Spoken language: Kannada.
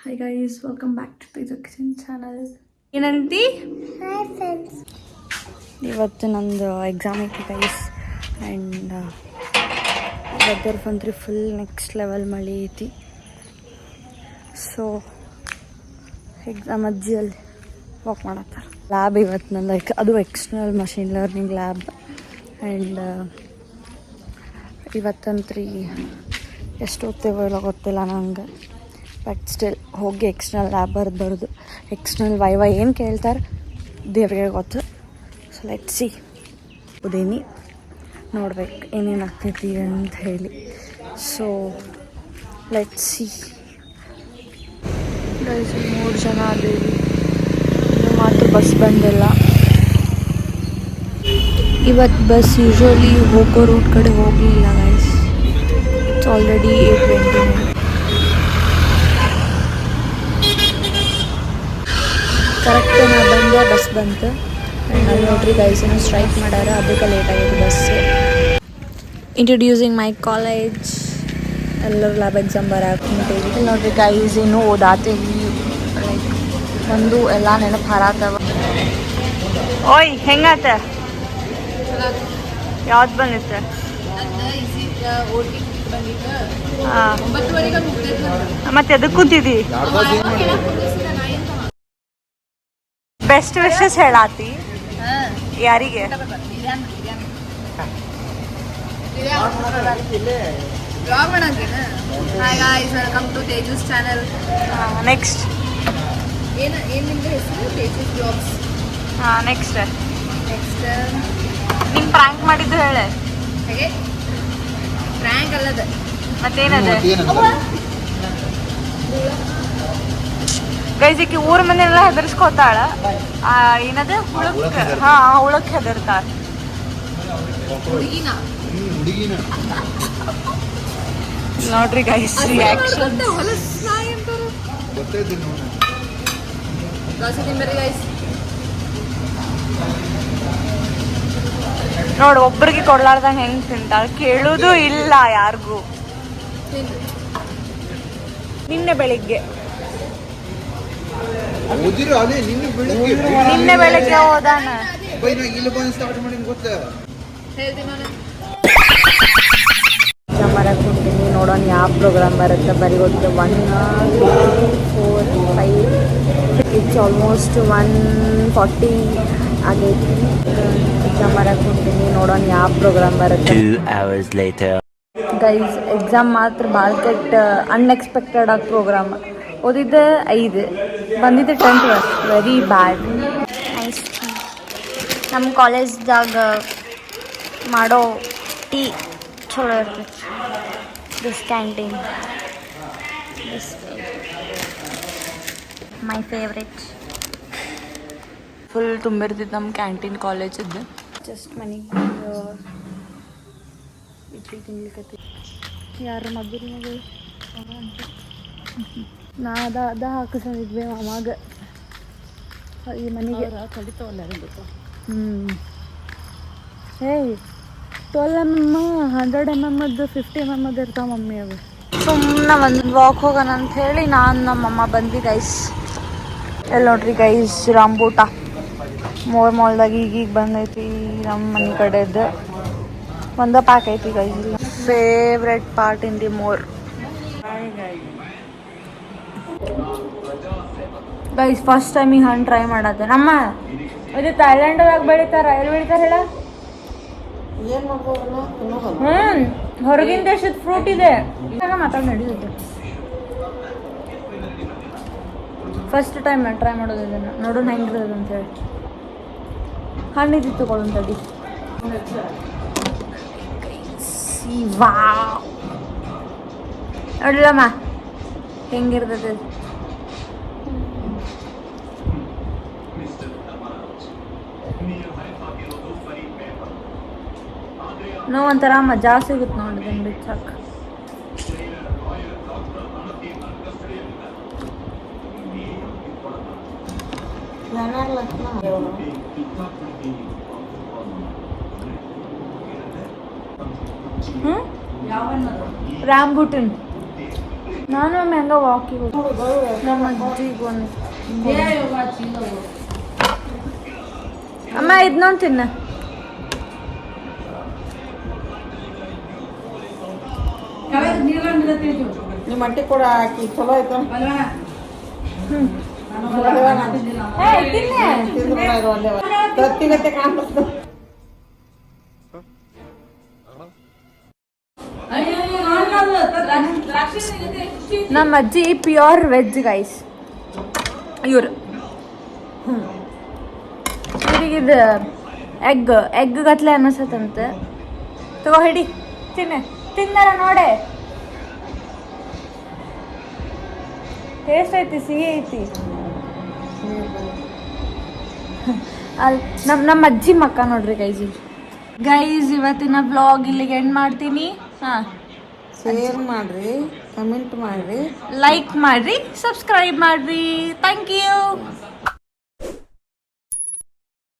Hi guys, welcome back to the kitchen channel. ಏನಂತಿ? Hi friends. ಇವತ್ತು ನಂದು ಎಕ್ಸಾಮ್ ಐತಿ ಗೈಸ್ ಆ್ಯಂಡ್ ವೆದರ್ ಬಂದ್ರೆ ಫುಲ್ ನೆಕ್ಸ್ಟ್ ಲೆವೆಲ್ ಮಳೆ ಐತಿ. ಸೊ ಎಕ್ಸಾಮ್ ಅಜ್ಜಿಯಲ್ಲಿ ವಾಕ್ ಮಾಡತ್ತಾರೆ. ಲ್ಯಾಬ್ ಇವತ್ತು ನಂದು ಅದು external machine learning lab and ಇವತ್ತಂತ್ರಿ ಎಷ್ಟು ಓದ್ತೇವೋ ಇಲ್ಲ ಗೊತ್ತಿಲ್ಲ ನಂಗೆ. ಬಟ್ ಸ್ಟಿಲ್ ಹೋಗಿ ಎಕ್ಸ್ಟರ್ನಲ್ ಲ್ಯಾಬ್ ಬರೋದು ಎಕ್ಸ್ಟರ್ನಲ್ ವೈ ಏನು ಕೇಳ್ತಾರೆ ದೇವ್ರಿಗೆ ಗೊತ್ತು. ಸೊ ಲೆಟ್ ಸಿ ಉದೇನಿ ನೋಡ್ಬೇಕು ಏನೇನು ಆಗ್ತೈತಿ ಅಂತ ಹೇಳಿ. ಸೊ ಲೆಟ್ ಸಿ ಗೈಸ್ 3 ಜನ ಅದೇವಿ. ಇನ್ನೂ ಮಾತ್ರ ಬಸ್ ಬಂದಿಲ್ಲ. ಇವತ್ತು ಬಸ್ ಯೂಶ್ವಲಿ ಹೋಗೋ ರೂಟ್ ಕಡೆ ಹೋಗಲಿಲ್ಲ ಗೈಸ್. It's already 8:20. ಕರೆಕ್ಟ್ ನಾ ಬಂದೆ, ಬಸ್ ಬಂತು. ಆ್ಯಂಡ್ ಅಲ್ಲಿ ನೋಡ್ರಿ ಗೈಸ್ ಏನೋ ಸ್ಟ್ರೈಕ್ ಮಾಡ್ಯಾರ, ಅದಕ್ಕೆ ಲೇಟ್ ಆಗಿದೆ ಬಸ್. Introducing my college. ಎಲ್ಲರೂ ಲ್ಯಾಬ್ ಎಕ್ಸಾಮ್ ಬರಾಕಂತೀವಿ. ಇಲ್ಲಿ ನೋಡ್ರಿ ಗೈಸ್ ಇನ್ನೂ ಓದಾತೀವಿ. ಲೈಕ್ ಒಂದು ಎಲ್ಲ ನೆನಪು ಹಾರಾತವ. ಓಯ್ ಹೆಂಗಾತ? ಯಾವ್ದು ಬಂದಿತ್ತು? ಹಾಂ, ಮತ್ತೆ ಎದಕ್ಕೆ ಕೂತಿದ್ದಿ? ಬೆಸ್ಟ್ ವಿಶಸ್ ಹೇಳಾತಿ ಯಾರಿಗೆ? Hi guys, welcome to Teju's channel. Next ಏನು ನಿಮ್ದು ಹೆಸರು? Teju's vlogs. ನೆಕ್ಸ್ಟ್ ನೆಕ್ಸ್ಟ್ ನಿಂಗೆ ಪ್ರ್ಯಾಂಕ್ ಮಾಡಿದ್ದು ಹೇಳೆ. ಹಾಗೆ ಫ್ರ್ಯಾಂಕ್ ಅಲ್ಲದ ಮತ್ತೇನದ ಗೈಸಿಕ್ಕೆ ಊರ ಮಂದಿನೆಲ್ಲ ಹೆದರ್ಸ್ಕೋತಾಳ. ಏನದ ಹುಳಕ್? ಹುಳಕ್ ಹೆದರ್ತಾಳ. ಹುಡುಗಿನ ನೋಡ್ರಿ ಗೈಸ್ ರಿಯಾಕ್ಷನ್. ನೋಡು ಒಬ್ರಿಗೆ ಕೊಡ್ಲಾರ್ದಂಗ ಹೆಂಗ್ ತಿಂತಾಳ. ಕೇಳುದು ಇಲ್ಲ ಯಾರಿಗೂ. ನಿನ್ನೆ ಬೆಳಿಗ್ಗೆ ಹೋದಾನ. ಮರಕ್ಕೆ ಕುಂತೀನಿ, ನೋಡೋಣ ಯಾವ ಪ್ರೋಗ್ರಾಮ್ ಬರುತ್ತೆ. ಬರೀ ಗೊತ್ತು 1 2 4 5 ಇಟ್ಸ್ ಆಲ್ಮೋಸ್ಟ್ 1:40 ಆಗೈತಿ. ಎಕ್ಸಾಮ್ ಮರಕ್ಕೆ ಕುಂತೀನಿ, ನೋಡೋಣ ಯಾವ ಪ್ರೋಗ್ರಾಮ್ ಬರುತ್ತೆ. 2 hours later. ಗೈಸ್ ಎಕ್ಸಾಮ್ ಮಾತ್ರ ಭಾಳ ಕೆಟ್ಟ ಅನ್ಎಕ್ಸ್ಪೆಕ್ಟೆಡ್ ಆಗಿ ಪ್ರೋಗ್ರಾಮ್. ಓದಿದ್ದೆ 5, ಬಂದಿದ್ದೆ 10. Very bad. ನೈಸ್. ನಮ್ಮ ಕಾಲೇಜ್ದಾಗ ಮಾಡೋ ಟೀ ಚಲೋ ಇರ್ತೈತಿ. This canteen my favourite. Full ತುಂಬಿರ್ತೈತಿ ನಮ್ಮ ಕ್ಯಾಂಟೀನ್ ಕಾಲೇಜದ್ದು. ಜಸ್ಟ್ ಮನೆಗೆ ಇಡ್ಲಿ ತಿನ್ಲಿಕ್ಕತ್ತಿ. ಯಾರು ಮಗಳು ನಾ ಅದ ಹಾಕಿಸಿದ್ವಿ ಮಾಮಾಗ ಈ ಮನೆಗೆ ಕಡಿತವಲ್ಲ. ಏಯ್ 12 mm 100 mm 50 mm ಇರ್ತಾವ ಮಮ್ಮಿ. ಅವು ಸುಮ್ಮನೆ ಒಂದು ವಾಕ್ ಹೋಗೋಣ ಅಂತ ಹೇಳಿ ನಾನು ನಮ್ಮಮ್ಮ ಬಂದ್ವಿ ಗೈಸ್. ಎಲ್ಲಿ ನೋಡ್ರಿ ಗೈಸ್ ರಾಂಬೂಟ ಮಾಲ್ದಾಗ ಈಗ ಬಂದೈತಿ. ನಮ್ಮ ಮನೆ ಕಡೆದ್ದು ಒಂದ ಪ್ಯಾಕ್ ಐತಿ guys. Favourite part in the more guys. First time ಈ ಹಣ್ಣು ಟ್ರೈ ಮಾಡತ್ತೆ. ನಮ್ಮ ಇದು ಥೈಲ್ಯಾಂಡ್ದಾಗ ಬೆಳಿತಾರ. ಎಲ್ಲಿ ಬೆಳಿತಾರ ಹೇಳ? ಹೊರಗಿನ ದೇಶದ ಫ್ರೂಟ್ ಇದೆ. ಮಾತಾಡಿ ನಡೀತೈತೆ. ಫಸ್ಟ್ ಟೈಮ್ ನಾನು ಟ್ರೈ ಮಾಡೋದು ಇದನ್ನು. ನೋಡೋಣ ಹೆಂಗಿರೋದು ಅಂತೇಳಿ. ಹಣ್ಣಿದ್ದು ತಗೊಳ್ಳೋಣ ತಡಿ. ನೋಡಿಲ್ಲಮ್ಮ ಹೆಂಗಿರ್ತದೆ. ನೋ ಒಂಥರ ಮಜಾ ಸಿಗುತ್ತೆ ನೋಡಿ ಇದನ್ನು ಬಿಚ್ಚಕ್ಕೆ. ರಾಂಬುಟನ್ ನಾನು ಒಮ್ಮೆ ಹಂಗ ವಾಕಿಂಗ್ ನಮ್ಮ ಅಜ್ಜಿಗೆ ಒಂದು ಅಮ್ಮ ಇದನ್ನೊಂದು ತಿನ್ನ ನಿಮ್ಮ ಮಟ್ಟಿ ಕೂಡ ಹಾಕಿ ಚಲೋ ಆಯ್ತು ತತ್ತಿಗತ್ತೆ ಕಾಣ್ತದೆ. ನಮ್ಮ ಅಜ್ಜಿ ಪ್ಯೂರ್ ವೆಜ್ ಗೈಸ್ ಇವ್ರು ಇವ್ರಿಗಿದು ಎಗ್ ಗತ್ಲೆ ಅನ್ನಿಸತ್ತಂತೆ. ತಗೋ ಹಿಡಿ ತಿನ್ನಾರ ನೋಡೆ. ಟೇಸ್ಟ್ ಐತಿ, ಸಿಹಿ ಐತಿ. ಅಲ್ಲಿ ನಮ್ಮ ಅಜ್ಜಿ ಮಕ್ಕ ನೋಡ್ರಿ ಗೈಸ್ ಇವತ್ತಿನ ವ್ಲಾಗ್ ಇಲ್ಲಿಗೆ ಎಂಡ್ ಮಾಡ್ತೀನಿ. ಹಾಂ, ಶೇರ್ ಮಾಡ್ರಿ, ಕಮೆಂಟ್ ಮಾಡ್ರಿ, ಲೈಕ್ ಮಾಡ್ರಿ, ಸಬ್ಸ್ಕ್ರೈಬ್ ಮಾಡ್ರಿ. Thank you.